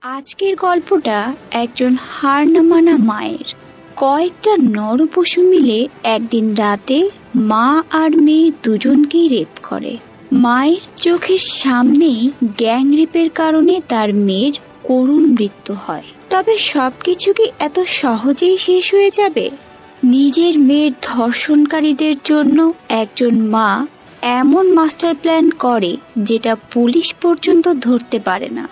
আজকের গল্পটা একজন হার না মানা মায়ের। কয়েকটা নরপশু মিলে একদিন রাতে মা আর মেয়ে দুজনকেই রেপ করে। মায়ের চোখের সামনেই গ্যাং রেপের কারণে তার মেয়ের করুণ মৃত্যু হয়। তবে সবকিছু কি এত সহজেই শেষ হয়ে যাবে? নিজের মেয়ের ধর্ষণকারীদের জন্য একজন মা এমন মাস্টার প্ল্যান করে যেটা পুলিশ পর্যন্ত ধরতে পারে না।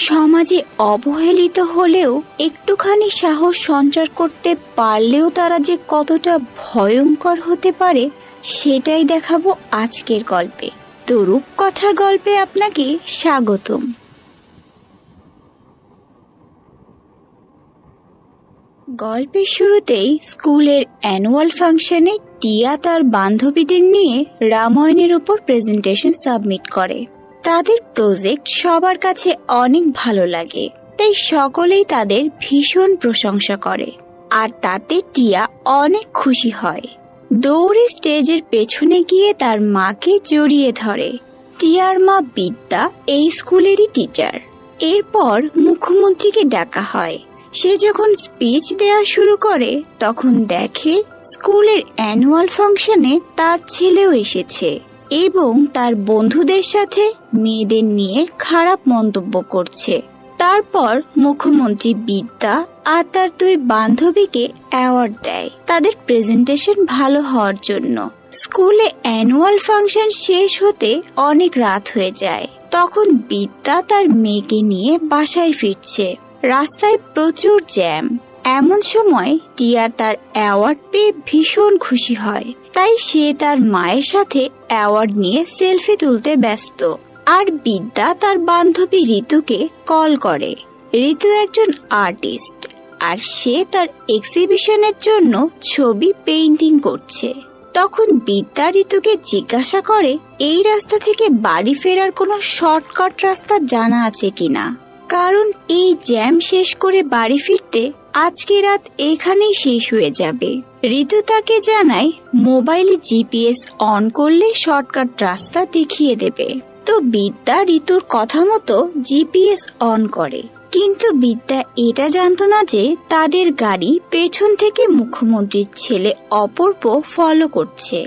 সমাজে অবহেলিত হলেও একটুখানি সাহস সঞ্চার করতে পারলেও তারা যে কতটা ভয়ঙ্কর হতে পারে সেটাই দেখাবো আজকের গল্পে। তো রূপকথার গল্পে আপনাকে স্বাগতম। গল্পের শুরুতেই স্কুলের অ্যানুয়াল ফাংশনে টিয়া তার বান্ধবীদের নিয়ে রামায়ণের উপর প্রেজেন্টেশন সাবমিট করে। তাদের প্রজেক্ট সবার কাছে অনেক ভালো লাগে, তাই সকলেই তাদের ভীষণ প্রশংসা করে, আর তাতে টিয়া অনেক খুশি হয়। দৌড়ে স্টেজের পেছনে গিয়ে তার মাকে জড়িয়ে ধরে। টিয়ার মা বিদ্যা এই স্কুলেরই টিচার। এরপর মুখ্যমন্ত্রীকে ডাকা হয়। সে যখন স্পিচ দেওয়া শুরু করে তখন দেখে স্কুলের অ্যানুয়াল ফাংশনে তার ছেলেও এসেছে এবং তার বন্ধুদের সাথে মেয়েদের নিয়ে খারাপ মন্তব্য করছে। তারপর মুখ্যমন্ত্রী বিদ্যা আর তার দুই বান্ধবীকে অ্যাওয়ার্ড দেয় তাদের প্রেজেন্টেশন ভালো হওয়ার জন্য। স্কুলে অ্যানুয়াল ফাংশন শেষ হতে অনেক রাত হয়ে যায়। তখন বিদ্যা তার মেয়েকে নিয়ে বাসায় ফিরছে। রাস্তায় প্রচুর জ্যাম। এমন সময় টিয়া তার অ্যাওয়ার্ড পেয়ে ভীষণ খুশি হয়, তাই সে তার মায়ের সাথে অ্যাওয়ার্ড নিয়ে সেলফি তুলতে ব্যস্ত। আর বিদ্যা তার বান্ধবী ঋতুকে কল করে। ঋতু একজন আর্টিস্ট, আর সে তার এক্সিবিশনের জন্য ছবি পেইন্টিং করছে। তখন বিদ্যা ঋতুকে জিজ্ঞাসা করে এই রাস্তা থেকে বাড়ি ফেরার কোনো শর্টকাট রাস্তা জানা আছে কিনা, কারণ এই জ্যাম শেষ করে বাড়ি ফিরতে আজকে রাত এখানেই শেষ হয়ে যাবে। ঋতু তাকে জানায় মোবাইলে জিপিএস অন করলে শর্টকাট রাস্তা দেখিয়ে দেবে। তো বিদ্যা ঋতুর কথা মতো জিপিএস অন করে, কিন্তু বিদ্যা এটা জানতো না যে তাদের গাড়ি পেছন থেকে মুখ্যমন্ত্রীর ছেলে অপূর্ব ফলো করছে।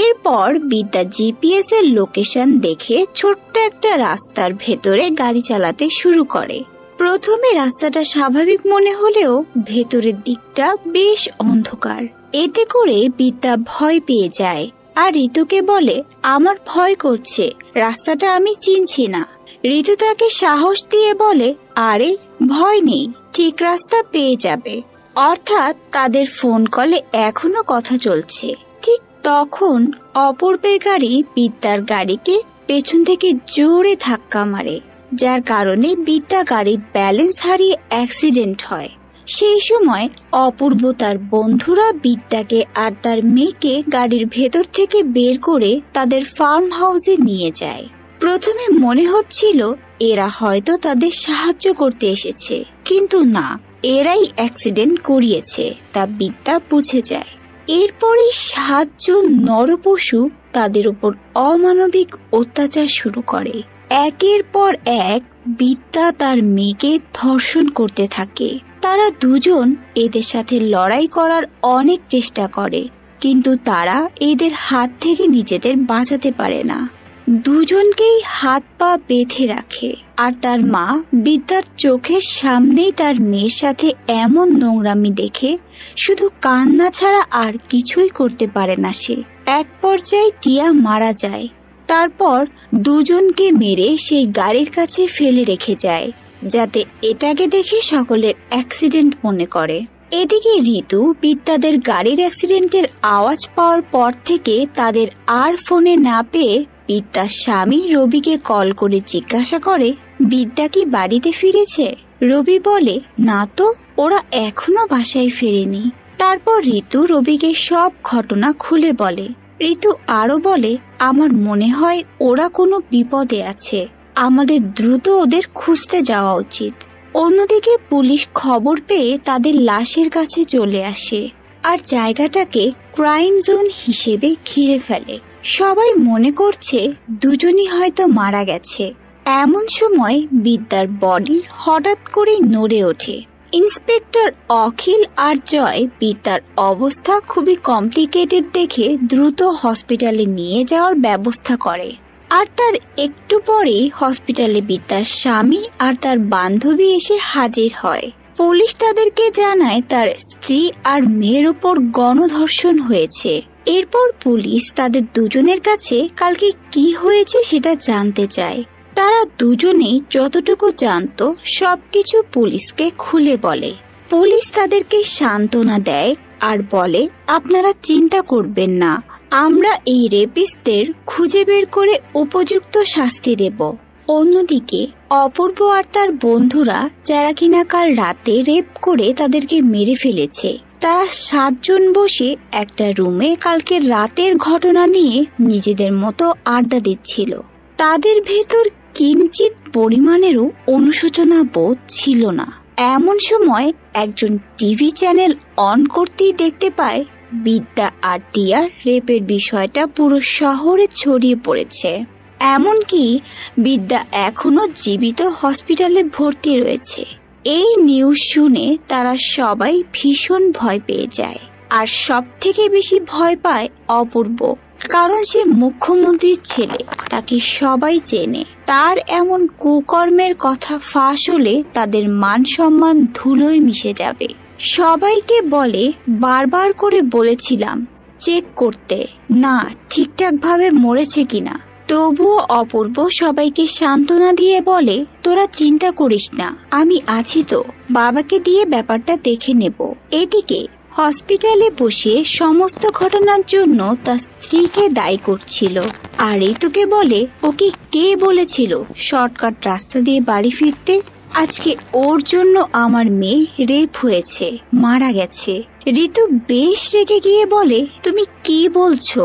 এরপর বিদ্যা জিপিএস এর লোকেশন দেখে ছোট্ট একটা রাস্তার ভেতরে গাড়ি চালাতে শুরু করে। প্রথমে রাস্তাটা স্বাভাবিক মনে হলেও ভেতরের দিকটা বেশ অন্ধকার। এতে করে বিদ্যা ভয় পেয়ে যায় আর ঋতুকে বলে আমার ভয় করছে, রাস্তাটা আমি চিনছি না। ঋতু তাকে সাহস দিয়ে বলে আরে ভয় নেই, ঠিক রাস্তা পেয়ে যাবে। অর্থাৎ তাদের ফোন কলে এখনো কথা চলছে। ঠিক তখন অপূর্বের গাড়ি বিদ্যার গাড়িকে পেছন থেকে জোরে ধাক্কা মারে, যার কারণে বিদ্যা গাড়ির ব্যালেন্স হারিয়ে অ্যাক্সিডেন্ট হয়। সেই সময় অপূর্ব তার বন্ধুরা বিদ্যাকে আর তার মেয়েকে গাড়ির ভেতর থেকে বের করে তাদের ফার্ম হাউসে নিয়ে যায়। প্রথমে মনে হচ্ছিল এরা হয়তো তাদের সাহায্য করতে এসেছে, কিন্তু না, এরাই অ্যাক্সিডেন্ট করিয়েছে তা বিদ্যা বুঝে যায়। এরপরে 7 জন নরপশু তাদের উপর অমানবিক অত্যাচার শুরু করে। একের পর এক বিদ্যা তার মেয়েকে ধর্ষণ করতে থাকে। তারা দুজন এদের সাথে লড়াই করার অনেক চেষ্টা করে, কিন্তু তারা এদের হাত থেকে নিজেদের বাঁচাতে পারে না। দুজনকেই হাত পা বেঁধে রাখে, আর তার মা বিদ্যার চোখের সামনেই তার মেয়ের সাথে এমন নোংরামি দেখে শুধু কান্না ছাড়া আর কিছুই করতে পারে না সে। এক পর্যায়ে টিয়া মারা যায়। তারপর দুজনকে মেরে সেই গাড়ির কাছে ফেলে রেখে যায়, যাতে এটাকে দেখে সকলের অ্যাক্সিডেন্ট মনে করে। এদিকে ঋতু বিদ্যাদের গাড়ির অ্যাক্সিডেন্টের আওয়াজ পাওয়ার পর থেকে তাদের আর ফোনে না পেয়ে বিদ্যার স্বামী রবিকে কল করে জিজ্ঞাসা করে বিদ্যা কি বাড়িতে ফিরেছে। রবি বলে না তো, ওরা এখনো বাসায় ফেরেনি। তারপর ঋতু রবিকে সব ঘটনা খুলে বলে। ঋতু আরো বলে আমার মনে হয় ওরা কোনো বিপদে আছে, আমাদের দ্রুত ওদের খুঁজতে যাওয়া উচিত। অন্যদিকে পুলিশ খবর পেয়ে তাদের লাশের কাছে চলে আসে আর জায়গাটাকে ক্রাইম জোন হিসেবে ঘিরে ফেলে। সবাই মনে করছে দুজনই হয়তো মারা গেছে। এমন সময় বিদ্যার বডি হঠাৎ করেই নড়ে ওঠে। ইন্সপেক্টর অখিল আর জয় বিদ্যার অবস্থা খুবই কমপ্লিকেটেড দেখে দ্রুত হসপিটালে নিয়ে যাওয়ার ব্যবস্থা করে। আর তার একটু পরেই হসপিটালে বিদ্যার স্বামী আর তার বান্ধবী এসে হাজির হয়। পুলিশ তাদেরকে জানায় তার স্ত্রী আর মেয়ের উপর গণধর্ষণ হয়েছে। এরপর পুলিশ তাদের দুজনের কাছে কালকে কি হয়েছে সেটা জানতে চায়। তারা দুজনেই যতটুকু জানতো সবকিছু পুলিশকে খুলে বলে। পুলিশ তাদেরকে সান্ত্বনা দেয় আর বলে, আপনারা চিন্তা করবেন না, আমরা এই রেপিস্টদের খুঁজে বের করে উপযুক্ত শাস্তি দেব। অন্যদিকে অপূর্ব আর তার বন্ধুরা, যারা কিনা কাল রাতে রেপ করে তাদেরকে মেরে ফেলেছে, তারা 7 জন বসে একটা রুমে কালকে রাতের ঘটনা নিয়ে নিজেদের মতো আড্ডা দিচ্ছিল। তাদের ভেতর কিঞ্চিত পরিমাণেরও অনুশোচনা বোধ ছিল না। এমন সময় একজন টিভি চ্যানেল অন করতেই দেখতে পায় বিদ্যা আর টিয়ার রেপের বিষয়টা পুরো শহরে ছড়িয়ে পড়েছে। এমনকি বিদ্যা এখনো জীবিত হসপিটালে ভর্তি রয়েছে। এই নিউজ শুনে তারা সবাই ভীষণ ভয় পেয়ে যায়। আর সব থেকে বেশি ভয় পায় অপূর্ব, কারণ সে মুখ্যমন্ত্রীর ছেলে, তাকে সবাই চেনে। তার এমন কুকর্মের কথা ফাঁস হলে তাদের মান সম্মান ধুলোয় মিশে যাবে। সবাইকে বলে, বারবার করে বলেছিলাম চেক করতে, না ঠিকঠাক ভাবে মরেছে কিনা। তবুও অপূর্ব সবাইকে সান্ত্বনা দিয়ে বলে, তোরা চিন্তা করিস না, আমি আছি তো, বাবাকে দিয়ে ব্যাপারটা দেখে নেব। এদিকে হসপিটালে বসে সমস্ত ঘটনার জন্য তার স্ত্রীকে দায়ী করছিল। আর ঋতুকে বলে, ওকে কে বলেছিল শর্টকাট রাস্তা দিয়ে বাড়ি ফিরতে? আজকে ওর জন্য আমার মেয়ে রেপ হয়েছে, মারা গেছে। ঋতু বেশ রেগে গিয়ে বলে, তুমি কি বলছো?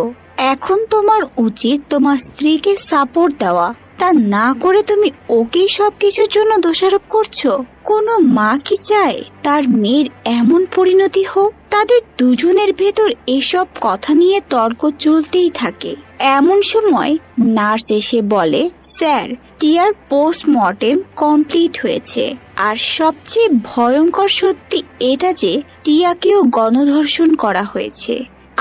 এখন তোমার উচিত তোমার স্ত্রীকে সাপোর্ট দেওয়া, তা না করে তুমি ওকেই সবকিছুর জন্য দোষারোপ করছো। কোনো মা কি চায় তার মেয়ের এমন পরিণতি হোক? তাদের দুজনের ভেতর এসব কথা নিয়ে তর্ক চলতেই থাকে। এমন সময় নার্স এসে বলে, স্যার, টিয়ার পোস্টমর্টেম কমপ্লিট হয়েছে। আর সবচেয়ে ভয়ঙ্কর সত্যি এটা যে টিয়াকেও গণধর্ষণ করা হয়েছে।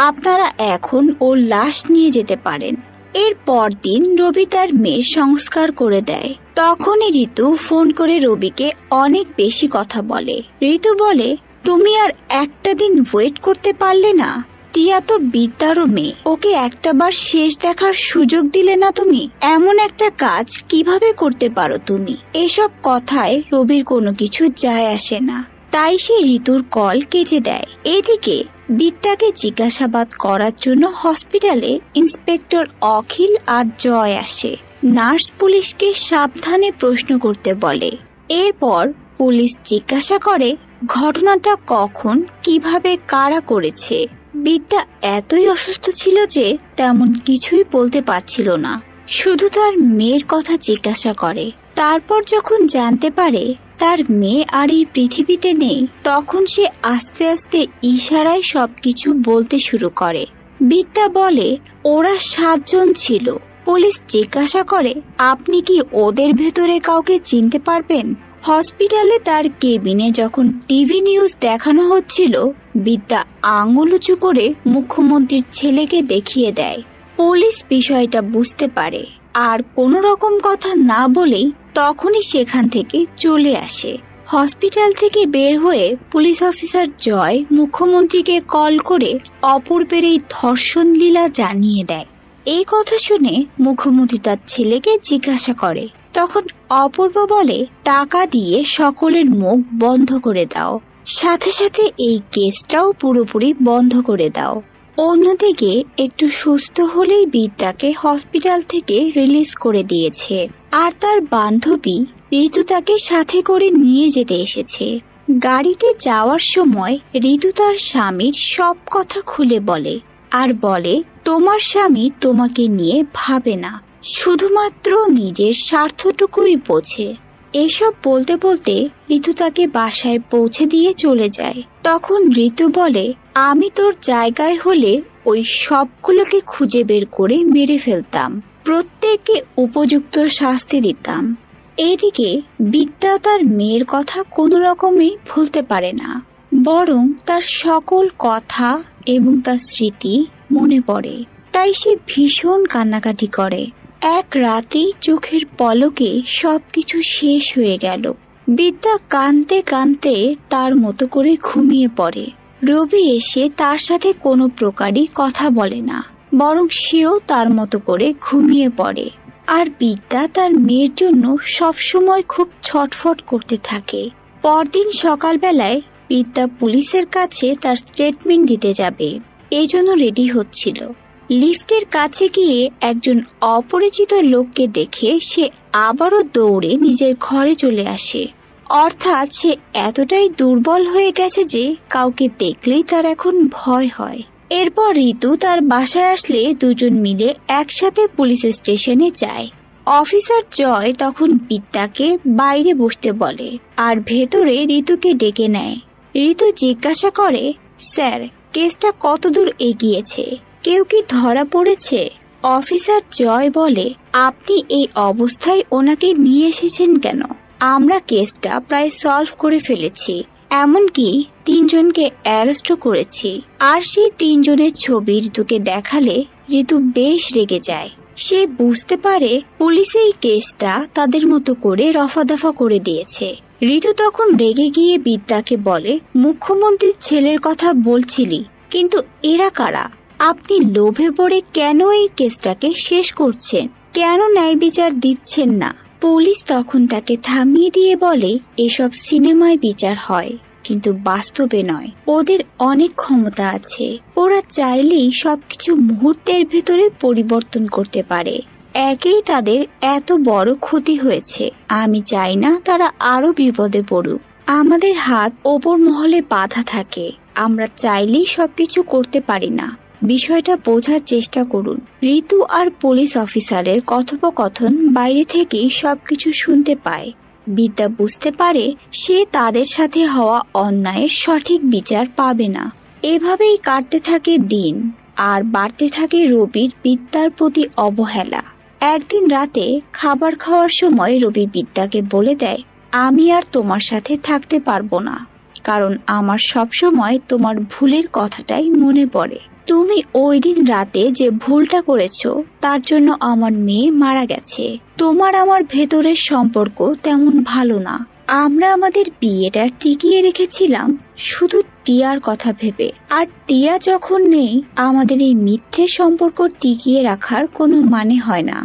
আপনারা এখন ওর লাশ নিয়ে যেতে পারেন। এর পরদিন রবি তার মেয়ের সংস্কার করে দেয়। তখনই ঋতু ফোন করে রবিকে অনেক বেশি কথা বলে। ঋতু বলে, তুমি আর একটা দিন ওয়েট করতে পারলে না? টিয়া তো বিদ্যারও মেয়ে, ওকে একটাবার শেষ দেখার সুযোগ দিলে না তুমি? এমন একটা কাজ কিভাবে করতে পারো তুমি? এসব কথায় রবির কোনো কিছু যায় আসে না, তাই সে ঋতুর কল কেটে দেয়। এদিকে বিদ্যাকে জিজ্ঞাসাবাদ করার জন্য হসপিটালে ইন্সপেক্টর অখিল আর জয় আসে। নার্স পুলিশকে সাবধানে প্রশ্ন করতে বলে। এরপর পুলিশ জিজ্ঞাসা করে ঘটনাটা কখন, কিভাবে, কারা করেছে। বিদ্যা এতই অসুস্থ ছিল যে তেমন কিছুই বলতে পারছিল না, শুধু তার মেয়ের কথা জিজ্ঞাসা করে। তারপর যখন জানতে পারে তার মেয়ে আর এই পৃথিবীতে নেই, তখন সে আস্তে আস্তে ইশারায় সবকিছু বলতে শুরু করে। বিদ্যা বলে, ওরা 7 জন ছিল। পুলিশ জিজ্ঞাসা করে, আপনি কি ওদের ভেতরে কাউকে চিনতে পারবেন? হসপিটালে তার কেবিনে যখন টিভি নিউজ দেখানো হচ্ছিল, বিদ্যা আঙুল উঁচু করে মুখ্যমন্ত্রীর ছেলেকে দেখিয়ে দেয়। পুলিশ বিষয়টা বুঝতে পারে আর কোনো রকম কথা না বলেই তখনই সেখান থেকে চলে আসে। হসপিটাল থেকে বের হয়ে পুলিশ অফিসার জয় মুখ্যমন্ত্রীকে কল করে অপূর্বের এই ধর্ষণ লীলা জানিয়ে দেয়। এই কথা শুনে মুখ্যমন্ত্রী তার ছেলেকে জিজ্ঞাসা করে। তখন অপূর্ব বলে, টাকা দিয়ে সকলের মুখ বন্ধ করে দাও, সাথে সাথে এই কেসটাও পুরোপুরি বন্ধ করে দাও। অন্যদিকে একটু সুস্থ হলেই বিদ্যাকে হসপিটাল থেকে রিলিজ করে দিয়েছে। আর তার বান্ধবী ঋতু তাকে সাথে করে নিয়ে যেতে এসেছে। গাড়িতে যাওয়ার সময় ঋতু তার স্বামীর সব কথা খুলে বলে আর বলে, তোমার স্বামী তোমাকে নিয়ে ভাবে না, শুধুমাত্র নিজের স্বার্থটুকুই বোঝে। এসব বলতে বলতে ঋতু তাকে বাসায় পৌঁছে দিয়ে চলে যায়। তখন ঋতু বলে, আমি তোর জায়গায় হলে ওই সবগুলোকে খুঁজে বের করে মেরে ফেলতাম। প্রত্যেককে উপযুক্ত শাস্তি দিতাম। এদিকে বিদ্যা তার মেয়ের কথা কোনো রকমেই ভুলতে পারে না, বরং তার সকল কথা এবং তার স্মৃতি মনে পড়ে। তাই সে ভীষণ কান্নাকাটি করে। এক রাতেই চোখের পলকে সবকিছু শেষ হয়ে গেল। বিদ্যা কাঁদতে কাঁদতে তার মতো করে ঘুমিয়ে পড়ে। রবি এসে তার সাথে কোনো প্রকারই কথা বলে না, বরং সেও তার মতো করে ঘুমিয়ে পড়ে। আর বিদ্যা তার মেয়ের জন্য সবসময় খুব ছটফট করতে থাকে। পরদিন সকালবেলায় বিদ্যা পুলিশের কাছে তার স্টেটমেন্ট দিতে যাবে, এই জন্য রেডি হচ্ছিল। লিফটের কাছে গিয়ে একজন অপরিচিত লোককে দেখে সে আবারও দৌড়ে নিজের ঘরে চলে আসে। অর্থাৎ সে এতটাই দুর্বল হয়ে গেছে যে কাউকে দেখলেই তার এখন ভয় হয়। এরপর ঋতু তার বাসায় আসলে দুজন মিলে একসাথে পুলিশ স্টেশনে যায়। অফিসার জয় তখন বিদ্যাকে বাইরে বসতে বলে আর ভেতরে ঋতুকে ডেকে নেয়। ঋতু জিজ্ঞাসা করে, স্যার, কেসটা কতদূর এগিয়েছে? কেউ কি ধরা পড়েছে? অফিসার জয় বলে, আপনি এই অবস্থায় ওনাকে নিয়ে এসেছেন কেন? আমরা কেসটা প্রায় সলভ করে ফেলেছি, এমনকি 3 জনকে অ্যারেস্টও করেছি। আর সেই 3 জনের ছবি ঋতুকে দেখালে ঋতু বেশ রেগে যায়। সে বুঝতে পারে পুলিশ এই কেসটা তাদের মতো করে রফাদফা করে দিয়েছে। ঋতু তখন রেগে গিয়ে বিদ্যাকে বলে, মুখ্যমন্ত্রীর ছেলের কথা বলছিলি, কিন্তু এরা কারা? আপনি লোভে পড়ে কেন এই কেসটাকে শেষ করছেন? কেন ন্যায় বিচার দিচ্ছেন না? পুলিশ তখন তাকে থামিয়ে দিয়ে বলে, এসব সিনেমায় বিচার হয়, কিন্তু বাস্তবে নয়। ওদের অনেক ক্ষমতা আছে, ওরা চাইলেই সবকিছু মুহূর্তের ভেতরে পরিবর্তন করতে পারে। একেই তাদের এত বড় ক্ষতি হয়েছে, আমি চাই না তারা আরো বিপদে পড়ুক। আমাদের হাত ওপর মহলে বাঁধা থাকে, আমরা চাইলেই সবকিছু করতে পারি না। বিষয়টা বোঝার চেষ্টা করুন। ঋতু আর পুলিশ অফিসারের কথোপকথন বাইরে থেকেই সবকিছু শুনতে পায়। বিদ্যা বুঝতে পারে সে তাদের সাথে হওয়া অন্যায়ের সঠিক বিচার পাবে না। এভাবেই কাটতে থাকে দিন, আর বাড়তে থাকে রবির বিদ্যার প্রতি অবহেলা। একদিন রাতে খাবার খাওয়ার সময় রবি বিদ্যাকে বলে দেয়, আমি আর তোমার সাথে থাকতে পারবো না, কারণ আমার সবসময় তোমার ভুলের কথাটাই মনে পড়ে। তুমি ওই দিন রাতে যে ভুলটা করেছো তার জন্য আমার মেয়ে মারা গেছে। তোমার আমার ভেতরের সম্পর্ক তেমন ভালো না। আমরা আমাদের বিয়েটা টিকিয়ে রেখেছিলাম শুধু টিয়ার কথা ভেবে, আর টিয়া যখন নেই আমাদের এই মিথ্যে সম্পর্ক টিকিয়ে রাখার কোনো মানে হয় না।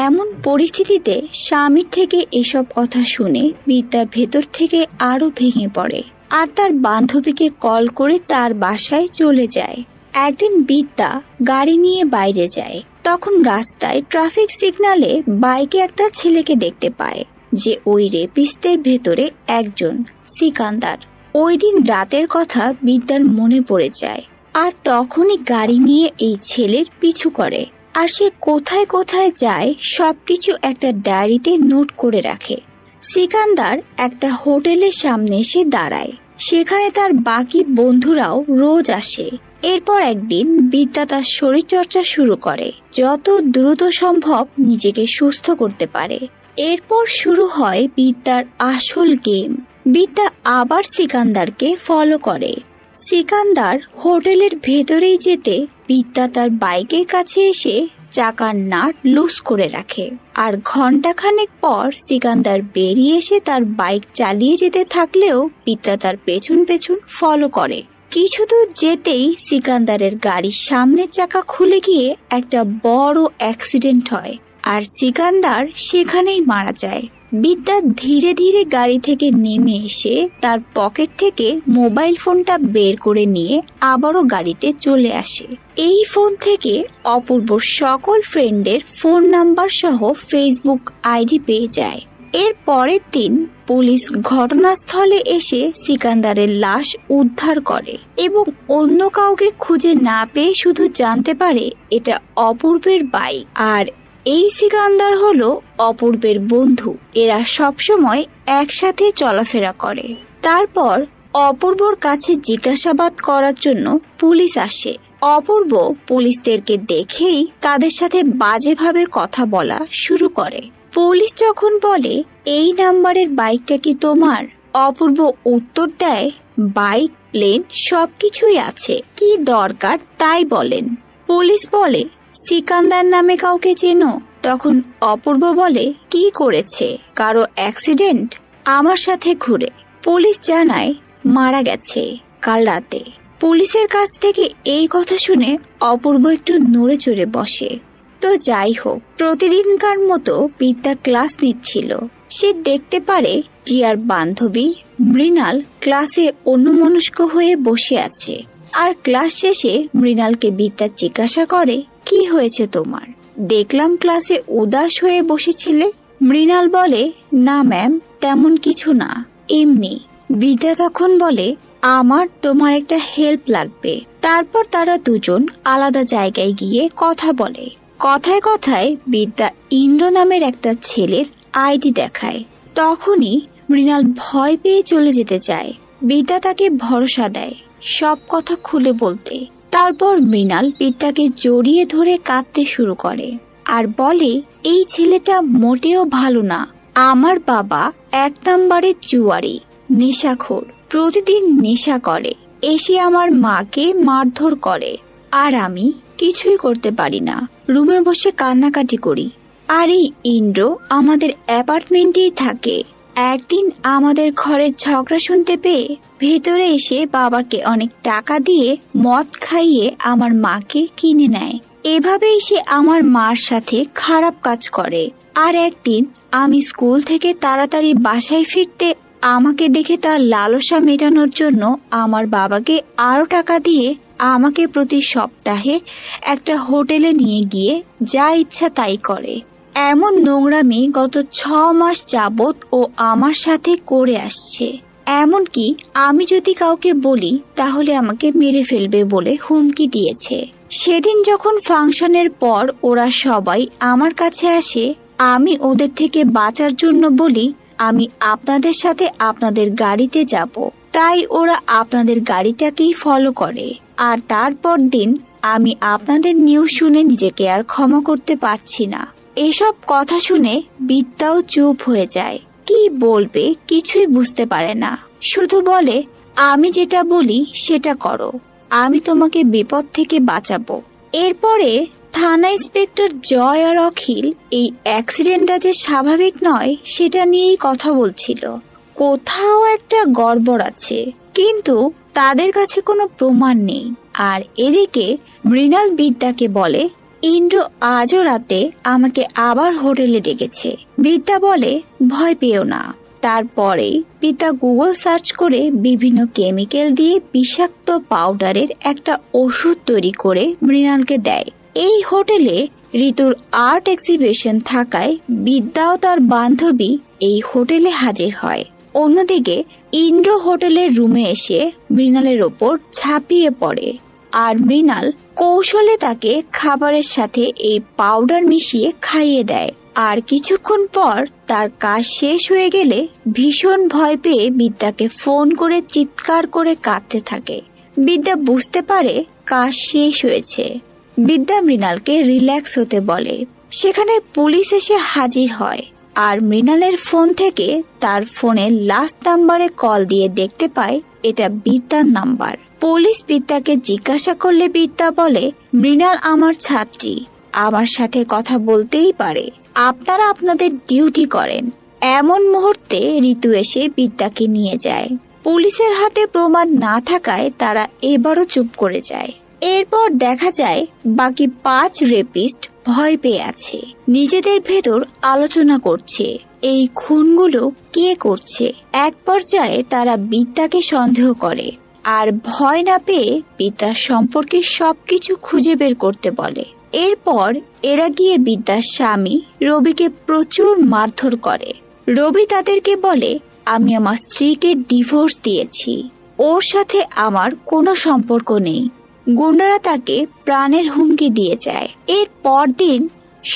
এমন পরিস্থিতিতে স্বামীর থেকে এসব কথা শুনে বিদ্যা ভেতর থেকে আরো ভেঙে পড়ে আর তার বান্ধবীকে কল করে তার বাসায় চলে যায়। একদিন বিদ্যা গাড়ি নিয়ে বাইরে যায়, তখন রাস্তায় ট্রাফিক সিগন্যালে বাইকে একটা ছেলেকে দেখতে পায় যে ওই রেপিস্টদের ভেতরে একজন, সিকান্দার। ওই দিন রাতের কথা বিদ্যার মনে পড়ে যায়, আর তখনই গাড়ি নিয়ে এই ছেলের পিছু করে। আর সে কোথায় কোথায় যায় সবকিছু একটা ডায়েরিতে নোট করে রাখে। সিকান্দার একটা হোটেলের সামনে এসে দাঁড়ায়, সেখানে তার বাকি বন্ধুরাও রোজ আসে। এরপর একদিন বিদ্যা তার শরীরচর্চা শুরু করে, যত দ্রুত সম্ভব নিজেকে সুস্থ করতে পারে। এরপর শুরু হয় বিদ্যার আসল গেম। বিদ্যা আবার সিকান্দারকে ফলো করে। সিকান্দার হোটেলের ভেতরেই যেতে বিদ্যা তার বাইকের কাছে এসে চাকার নাট লুজ করে রাখে, আর ঘন্টাখানেক পর সিকান্দার বেরিয়ে এসে তার বাইক চালিয়ে যেতে থাকলেও বিদ্যা তার পেছন পেছন ফলো করে। কিছু দূর যেতেই সিকান্দারের গাড়ির সামনের চাকা খুলে গিয়ে একটা বড় অ্যাক্সিডেন্ট হয়, আর সিকান্দার সেখানেই মারা যায়। বিদ্যা ধীরে ধীরে গাড়ি থেকে নেমে এসে তার পকেট থেকে মোবাইল ফোনটা বের করে নিয়ে আবারও গাড়িতে চলে আসে। এই ফোন থেকে অপূর্বর সকল ফ্রেন্ডের ফোন নাম্বার সহ ফেসবুক আইডি পেয়ে যায়। এর পরের দিন পুলিশ ঘটনাস্থলে এসে সিকান্দারের লাশ উদ্ধার করে এবং অন্য কাউকে খুঁজে না পেয়ে শুধু জানতে পারে এটা অপূর্বের বাইক, আর এই সিকান্দার হলো অপূর্বের বন্ধু। এরা সবসময় একসাথে চলাফেরা করে। তারপর অপূর্বর কাছে জিজ্ঞাসাবাদ করার জন্য পুলিশ আসে। অপূর্ব পুলিশদেরকে দেখেই তাদের সাথে বাজেভাবে কথা বলা শুরু করে। পুলিশ যখন বলে, এই নাম্বারের বাইকটা কি তোমার? অপূর্ব উত্তর দেয়, বাইক, প্লেন সবকিছুই আছে, কি দরকার তাই বলেন। পুলিশ বলে, সিকান্দার নামে কাউকে চেনো? তখন অপূর্ব বলে, কি করেছে? কারো অ্যাক্সিডেন্ট? আমার সাথে ঘুরে। পুলিশ জানায়, মারা গেছে কাল রাতে। পুলিশের কাছ থেকে এই কথা শুনে অপূর্ব একটু নড়ে চড়ে বসে। তো যাই হোক, প্রতিদিনকার মতো বিদ্যা ক্লাস নিচ্ছিল। সে দেখতে পারে টিয়ার বান্ধবী মৃণাল ক্লাসে অন্যমনস্ক হয়ে বসে আছে। আর ক্লাস শেষে মৃণালকে বিদ্যা জিজ্ঞাসা করে, কি হয়েছে তোমার? দেখলাম ক্লাসে উদাস হয়ে বসেছিলে। মৃণাল বলে, না ম্যাম, তেমন কিছু না, এমনি। বিদ্যা তখন বলে, আমার তোমার একটা হেল্প লাগবে। তারপর তারা দুজন আলাদা জায়গায় গিয়ে কথা বলে। কথায় কথায় বিদ্যা ইন্দ্র নামের একটা ছেলের আইডি দেখায়। তখনই মৃণাল ভয় পেয়ে চলে যেতে চায়। বিদ্যা তাকে ভরসা দেয় সব কথা খুলে বলতে। তারপর মৃণাল বিদ্যাকে জড়িয়ে ধরে কাঁদতে শুরু করে আর বলে, এই ছেলেটা মোটেও ভালো না। আমার বাবা 1 নম্বরের জুয়ারি, নেশাখোর, প্রতিদিন নেশা করে, এসে আমার মাকে মারধর করে। আর আমি কিছুই করতে পারি না, রুমে বসে কান্নাকাটি করি। আর এই ইন্দ্র আমাদের অ্যাপার্টমেন্টেই থাকে। একদিন আমাদের ঘরের ঝগড়া শুনতে পেয়ে ভেতরে এসে বাবাকে অনেক টাকা দিয়ে মদ খাইয়ে আমার মাকে কিনে নেয়। এভাবেই সে আমার মার সাথে খারাপ কাজ করে। আর একদিন আমি স্কুল থেকে তাড়াতাড়ি বাসায় ফিরতে আমাকে দেখে তার লালসা মেটানোর জন্য আমার বাবাকে আরো টাকা দিয়ে আমাকে প্রতি সপ্তাহে একটা হোটেলে নিয়ে গিয়ে যা ইচ্ছা তাই করে। এমন নোংরামি গত 6 মাস যাবত ও আমার সাথে করে আসছে। এমনকি আমি যদি কাউকে বলি তাহলে আমাকে মেরে ফেলবে বলে হুমকি দিয়েছে। সেদিন যখন ফাংশনের পর ওরা সবাই আমার কাছে আসে, আমি ওদের থেকে বাঁচার জন্য বলি, আমি আপনাদের সাথে আপনাদের গাড়িতে যাব। তাই ওরা আপনাদের গাড়িটাকেই ফলো করে। আর তারপর দিন আমি আপনাদের নিউজ শুনে নিজেকে আর ক্ষমা করতে পারছি না। এসব কথা শুনে বিদ্যাও চুপ হয়ে যায়। কি বলবে কিছুই বুঝতে পারে না। শুধু বলে, আমি যেটা বলি সেটা করো, আমি তোমাকে বিপদ থেকে বাঁচাবো। এরপরে থানা ইন্সপেক্টর জয় আর অখিল এই অ্যাক্সিডেন্টটা যে স্বাভাবিক নয় সেটা নিয়েই কথা বলছিল। কোথাও একটা গড়বড় আছে, কিন্তু তাদের কাছে কোনো প্রমাণ নেই। আর এদিকে মৃণাল বিদ্যাকে বলে, ইন্দ্র আজও রাতে আমাকে আবার হোটেলে ডেকেছে। বিদ্যা বলে, ভয় পেও না। তারপরেই বিদ্যা গুগল সার্চ করে বিভিন্ন কেমিক্যাল দিয়ে বিষাক্ত পাউডারের একটা ওষুধ তৈরি করে মৃণালকে দেয়। এই হোটেলে ঋতুর আর্ট এক্সিবিশন থাকায় বিদ্যাও তার বান্ধবী এই হোটেলে হাজির হয়। অন্যদিকে ইন্দ্র হোটেলের রুমে এসে মৃণালের ওপর ঝাঁপিয়ে পড়ে। আর মৃণাল কৌশলে তাকে খাবারের সাথে এই পাউডার মিশিয়ে খাইয়ে দেয়। আর কিছুক্ষণ পর তার কাজ শেষ হয়ে গেলে ভীষণ ভয় পেয়ে বিদ্যাকে ফোন করে চিৎকার করে কাঁদতে থাকে। বিদ্যা বুঝতে পারে কাজ শেষ হয়েছে। বিদ্যা মৃণালকে রিল্যাক্স হতে বলে। সেখানে পুলিশ এসে হাজির হয় আর মৃণালের ফোন থেকে তার ফোনের লাস্ট নাম্বারে কল দিয়ে দেখতে পায় এটা বিদ্যার নাম্বার। পুলিশ বিদ্যাকে জিজ্ঞাসা করলে বিদ্যা বলে, মৃণাল আমার ছাত্রী, আমার সাথে কথা বলতেই পারে, আপনারা আপনাদের ডিউটি করেন। এমন মুহূর্তে ঋতু এসে বিদ্যাকে নিয়ে যায়। পুলিশের হাতে প্রমাণ না থাকায় তারা এবারও চুপ করে যায়। এরপর দেখা যায় বাকি 5 রেপিস্ট ভয় পেয়ে আছে, নিজেদের ভেতর আলোচনা করছে এই খুনগুলো কে করছে। এক পর্যায়ে তারা বিদ্যাকে সন্দেহ করে আর ভয় না পেয়ে বিদ্যার সম্পর্কে সবকিছু খুঁজে বের করতে বলে। এরপর এরা গিয়ে বিদ্যার স্বামী রবিকে প্রচুর মারধর করে। রবি তাদেরকে বলে, আমি আমার স্ত্রীকে ডিভোর্স দিয়েছি, ওর সাথে আমার কোনো সম্পর্ক নেই। গুন্ডারা তাকে প্রাণের হুমকি দিয়ে যায়। এর পরদিন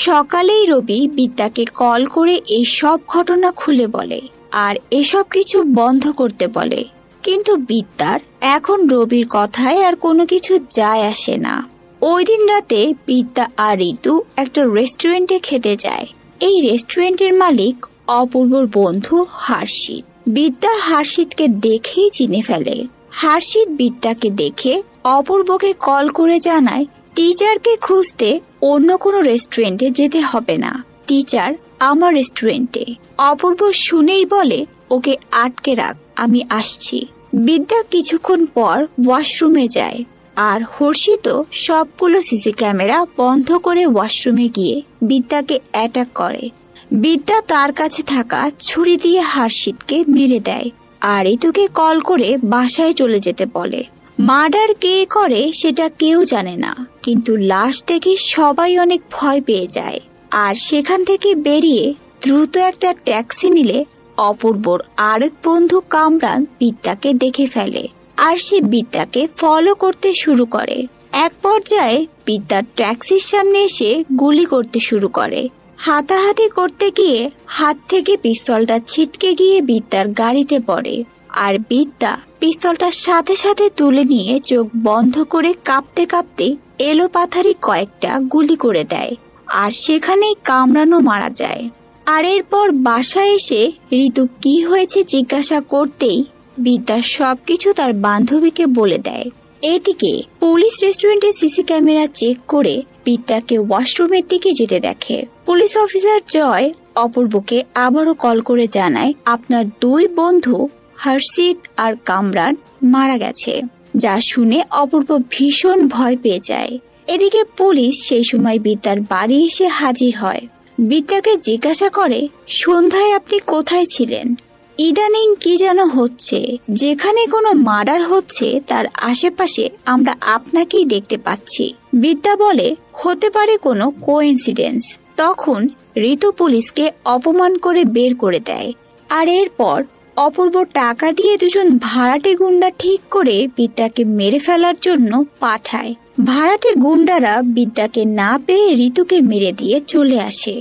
সকালেই রবি বিদ্যাকে কল করে এই সব ঘটনা খুলে বলে আর এসব কিছু বন্ধ করতে বলে। কিন্তু বিদ্যার এখন রবির কথায় আর কোনো কিছু যায় আসে না। ওই দিন রাতে বিদ্যা আর ঋতু একটা রেস্টুরেন্টে খেতে যায়। এই রেস্টুরেন্টের মালিক অপূর্বর বন্ধু হর্ষিত। বিদ্যা হর্ষিতকে দেখেই চিনে ফেলে। হর্ষিত বিদ্যাকে দেখে অপূর্বকে কল করে জানায় টিচারকে খুঁজতে অন্য কোনো রেস্টুরেন্টে যেতে হবে না, টিচার আমার রেস্টুরেন্টে। অপূর্ব শুনেই বলে ওকে আটকে রাখ, আমি আসছি। বিদ্যা কিছুক্ষণ পর ওয়াশরুমে যায় আর হর্ষিত সবগুলো সিসি ক্যামেরা বন্ধ করে ওয়াশরুমে গিয়ে বিদ্যাকে অ্যাটাক করে। বিদ্যা তার কাছে থাকা ছুরি দিয়ে হর্ষিতকে মেরে দেয় আর ঋতুকে কল করে বাসায় চলে যেতে বলে। মার্ডার কে করে সেটা কেউ জানে না, কিন্তু লাশ দেখে সবাই অনেক ভয় পেয়ে যায়। আর সেখান থেকে বেরিয়ে দ্রুত একটা ট্যাক্সি নিলে অপূর্বর আরেক বন্ধু কামরান বিদ্যাকে দেখে ফেলে আর সে বিদ্যাকে ফলো করতে শুরু করে। এক পর্যায়ে বিদ্যার ট্যাক্সির সামনে এসে গুলি করতে শুরু করে। হাতাহাতি করতে গিয়ে হাত থেকে পিস্তলটা ছিটকে গিয়ে বিদ্যার গাড়িতে পড়ে আর বিদ্যা পিস্তলটার সাথে সাথে তুলে নিয়ে চোখ বন্ধ করে কাঁপতে কাঁপতে এলোপাথারি কয়েকটা গুলি করে দেয় আর সেখানেই কামরানও মারা যায়। আর এরপর বাসায় এসে ঋতু কি হয়েছে জিজ্ঞাসা করতেই বিদ্যা সবকিছু তার বান্ধবীকে বলে দেয়। এদিকে পুলিশ রেস্টুরেন্টের সিসি ক্যামেরা চেক করে বিদ্যাকে ওয়াশরুমের দিকে যেতে দেখে। পুলিশ অফিসার জয় অপূর্বকে আবারও কল করে জানায় আপনার দুই বন্ধু হর্ষিত আর কামরান মারা গেছে। যা শুনে অপূর্ব ভীষণ ভয় পেয়ে যায়। এদিকে পুলিশ সেই সময় বিদ্যার বাড়ি এসে হাজির হয়। বিদ্যাকে জিজ্ঞাসা করে সন্ধ্যায় আপনি কোথায় ছিলেন? ইদানিং কি যেন হচ্ছে, যেখানে কোনো মার্ডার হচ্ছে তার আশেপাশে আমরা আপনাকেই দেখতে পাচ্ছি। বিদ্যা বলে হতে পারে কোনো কোইন্সিডেন্স। তখন ঋতু পুলিশকে অপমান করে বের করে দেয় আর এরপর অপূর্ব টাকা দিয়ে দুজন ভাড়াটে গুন্ডা ঠিক করে বিদ্যাকে মেরে ফেলার জন্য পাঠায়। ভাড়াটে গুন্ডারা বিদ্যাকে না পেয়ে ঋতুকে মেরে দিয়ে চলে আসে।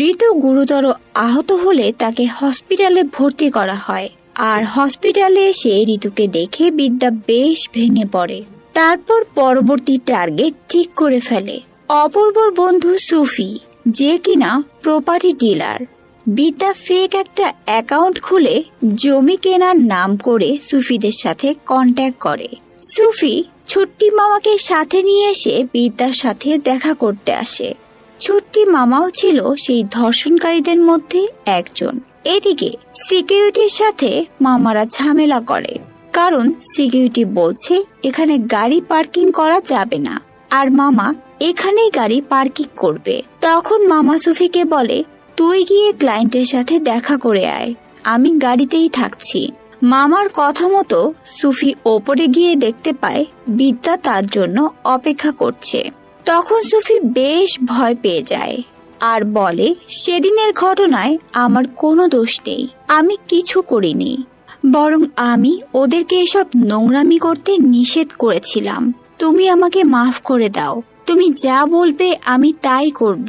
ঋতু গুরুতর আহত হলে তাকে হসপিটালে ভর্তি করা হয় আর হসপিটালে এসে ঋতুকে দেখে বিদ্যা বেশ ভেঙে পড়ে। তারপর পরবর্তী টার্গেট ঠিক করে ফেলে অপূর্বর বন্ধু সুফি, যে কিনা প্রপার্টি ডিলার। বিদ্যা ফেক একটা অ্যাকাউন্ট খুলে জমি কেনার নাম করে সুফিদের সাথে কন্ট্যাক্ট করে। সুফি ছুট্টি মামাকে সাথে নিয়ে এসে বিদ্যার সাথে দেখা করতে আসে। ছুট্টি মামাও ছিল সেই ধর্ষণকারীদের মধ্যে একজন। এদিকে সিকিউরিটির সাথে মামারা ঝামেলা করে, কারণ সিকিউরিটি বলছে এখানে গাড়ি পার্কিং করা যাবে না আর মামা এখানেই গাড়ি পার্কিং করবে। তখন মামা সুফিকে বলে তুই গিয়ে ক্লায়েন্টের সাথে দেখা করে আয়, আমি গাড়িতেই থাকছি। মামার কথা মতো সুফি ওপরে গিয়ে দেখতে পায় বিদ্যা তার জন্য অপেক্ষা করছে। তখন সুফি বেশ ভয় পেয়ে যায় আর বলে সেদিনের ঘটনায় আমার কোনো দোষ নেই, আমি কিছু করিনি, বরং আমি ওদেরকে এসব নোংরামি করতে নিষেধ করেছিলাম। তুমি আমাকে মাফ করে দাও, তুমি যা বলবে আমি তাই করব।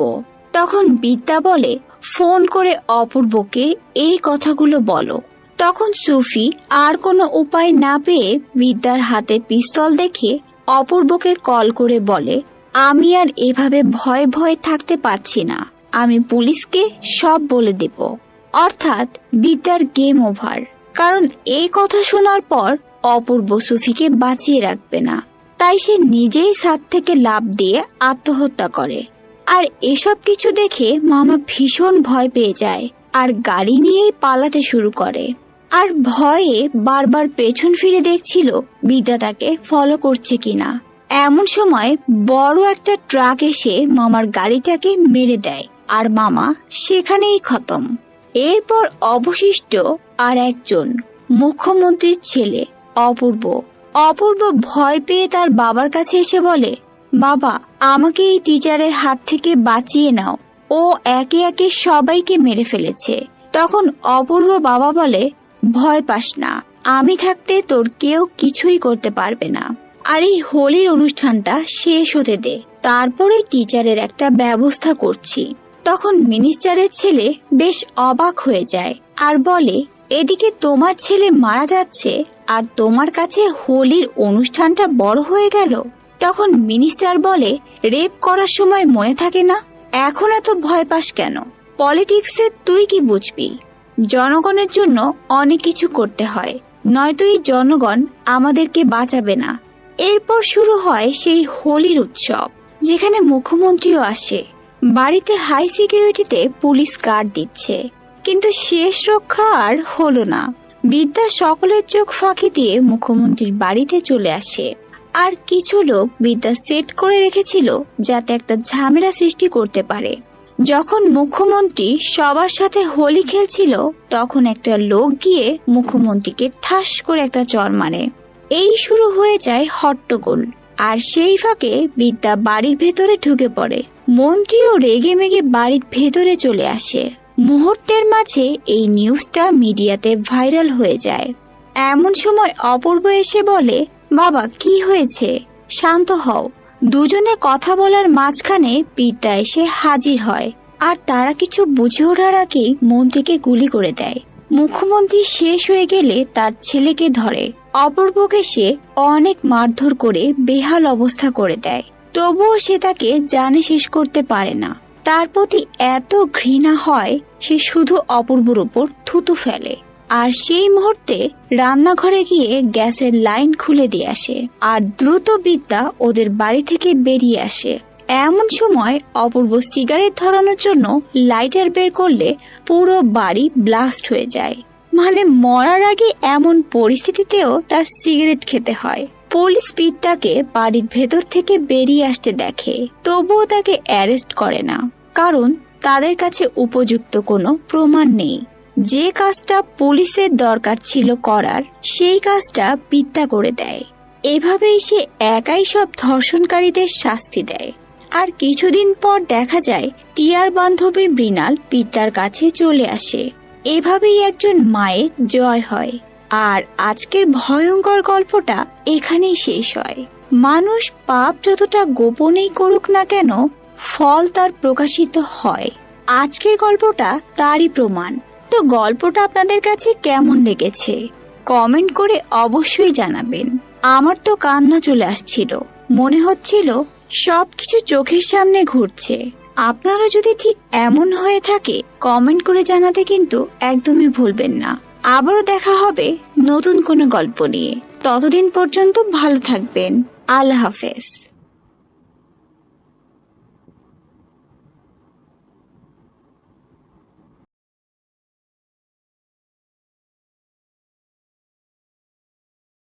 তখন বিদ্যা বলে ফোন করে অপূর্বকে এই কথাগুলো বলো। তখন সুফি আর কোনো উপায় না পেয়ে বিদ্যার হাতে পিস্তল দেখে অপূর্বকে কল করে বলে আমি আর এভাবে ভয়ে ভয়ে থাকতে পারছি না, আমি পুলিশকে সব বলে দেব। অর্থাৎ বিদ্যার গেম ওভার। কারণ এই কথা শোনার পর অপূর্ব সুফিকে বাঁচিয়ে রাখবে না, তাই সে নিজেই ছাদ থেকে লাফ দিয়ে আত্মহত্যা করে। আর এসব কিছু দেখে মামা ভীষণ ভয় পেয়ে যায় আর গাড়ি নিয়েই পালাতে শুরু করে। আর ভয়ে বারবার পেছন ফিরে দেখছিল বিদ্যা তাকে ফলো করছে কিনা। এমন সময় বড় একটা ট্রাক এসে মামার গাড়িটাকে মেরে দেয় আর মামা সেখানেই খতম। এরপর অবশিষ্ট আর একজন মুখ্যমন্ত্রীর ছেলে অপূর্ব। অপূর্ব ভয় পেয়ে তার বাবার কাছে এসে বলে বাবা, আমাকে এই টিচারের হাত থেকে বাঁচিয়ে নাও, ও একে একে সবাইকে মেরে ফেলেছে। তখন অপূর্ব বাবা বলে ভয় পাস না, আমি থাকতে তোর কেউ কিছুই করতে পারবে না। আর এই হোলির অনুষ্ঠানটা শেষ হতে দে, তারপরে টিচারের একটা ব্যবস্থা করছি। তখন মিনিস্টারের ছেলে বেশ অবাক হয়ে যায় আর বলে এদিকে তোমার ছেলে মারা যাচ্ছে আর তোমার কাছে হোলির অনুষ্ঠানটা বড় হয়ে গেল। তখন মিনিস্টার বলে, রেপ করার সময় মনে থাকে না? এখন এত ভয় পাস কেন? পলিটিক্সে তুই কি বুঝবি? জনগণের জন্য অনেক কিছু করতে হয়, নয়তো এই জনগণ আমাদেরকে বাঁচাবে না। এরপর শুরু হয় সেই হোলির উৎসব, যেখানে মুখ্যমন্ত্রীও আসে। বাড়িতে হাই সিকিউরিটিতে পুলিশ গার্ড দিচ্ছে, কিন্তু শেষ রক্ষা আর হলো না। বিদ্যা সকলের চোখ ফাঁকি দিয়ে মুখ্যমন্ত্রীর বাড়িতে চলে আসে। আর কিছু লোক বিদ্যা সেট করে রেখেছিল যাতে একটা ঝামেলা সৃষ্টি করতে পারে। যখন মুখ্যমন্ত্রী সবার সাথে হোলি খেলছিল, তখন একটা লোক গিয়ে মুখ্যমন্ত্রীকে ঠাস করে একটা চড় মারে। এই শুরু হয়ে যায় হট্টগোল। আর সেই ফাঁকে বিদ্যা বাড়ির ভেতরে ঢুকে পড়ে। মন্ত্রীও রেগে মেগে বাড়ির ভেতরে চলে আসে। মুহূর্তের মাঝে এই নিউজটা মিডিয়াতে ভাইরাল হয়ে যায়। এমন সময় অপূর্ব এসে বলে, বাবা কি হয়েছে? শান্ত হও। দুজনে কথা বলার মাঝখানে বিদ্যা এসে হাজির হয়, আর তারা কিছু বুঝে ওঠার আগেই মন্ত্রীকে গুলি করে দেয়। মুখ্যমন্ত্রী শেষ হয়ে গেলে তার ছেলেকে ধরে। অপূর্বকে সে অনেক মারধর করে বেহাল অবস্থা করে দেয়, তবুও সে তাকে জানে শেষ করতে পারে না। তার প্রতি এত ঘৃণা হয়, সে শুধু অপূর্বর উপর থুতু ফেলে। আর সেই মুহূর্তে রান্নাঘরে গিয়ে গ্যাসের লাইন খুলে দিয়ে আসে, আর দ্রুত বিদ্যা ওদের বাড়ি থেকে বেরিয়ে আসে। এমন সময় অপূর্ব সিগারেট ধরানোর জন্য লাইটার বের করলে পুরো বাড়ি ব্লাস্ট হয়ে যায়। মানে মরার আগে এমন পরিস্থিতিতেও তার সিগারেট খেতে হয়। পুলিশ বিদ্যাকে বাড়ির ভেতর থেকে বেরিয়ে আসতে দেখে, তবুও তাকে অ্যারেস্ট করে না, কারণ তাদের কাছে উপযুক্ত কোনো প্রমাণ নেই। যে কাজটা পুলিশের দরকার ছিল করার, সেই কাজটা বিদ্যা করে দেয়। এভাবেই সে একাই সব ধর্ষণকারীদের শাস্তি দেয়। আর কিছুদিন পর দেখা যায় টিয়ার বান্ধবী মৃণাল বিদ্যার কাছে চলে আসে। এভাবেই একজন মায়ের জয় হয়। আর আজকের ভয়ঙ্কর গল্পটা এখানেই শেষ হয়। মানুষ পাপ যতটা গোপনেই করুক না কেন, ফল তার প্রকাশিত হয়। আজকের গল্পটা তারই প্রমাণ। তো গল্পটা আপনাদের কাছে কেমন লেগেছে কমেন্ট করে অবশ্যই জানাবেন। আমার তো কান্না চলে আসছিল, মনে হচ্ছিল সবকিছু চোখের সামনে ঘুরছে। আপনারও যদি ঠিক এমন হয়ে থাকে কমেন্ট করে জানাতে কিন্তু একদমই ভুলবেন না। আবারও দেখা হবে নতুন কোনো গল্প নিয়ে। ততদিন পর্যন্ত ভালো থাকবেন। আল্লাহ হাফেজ।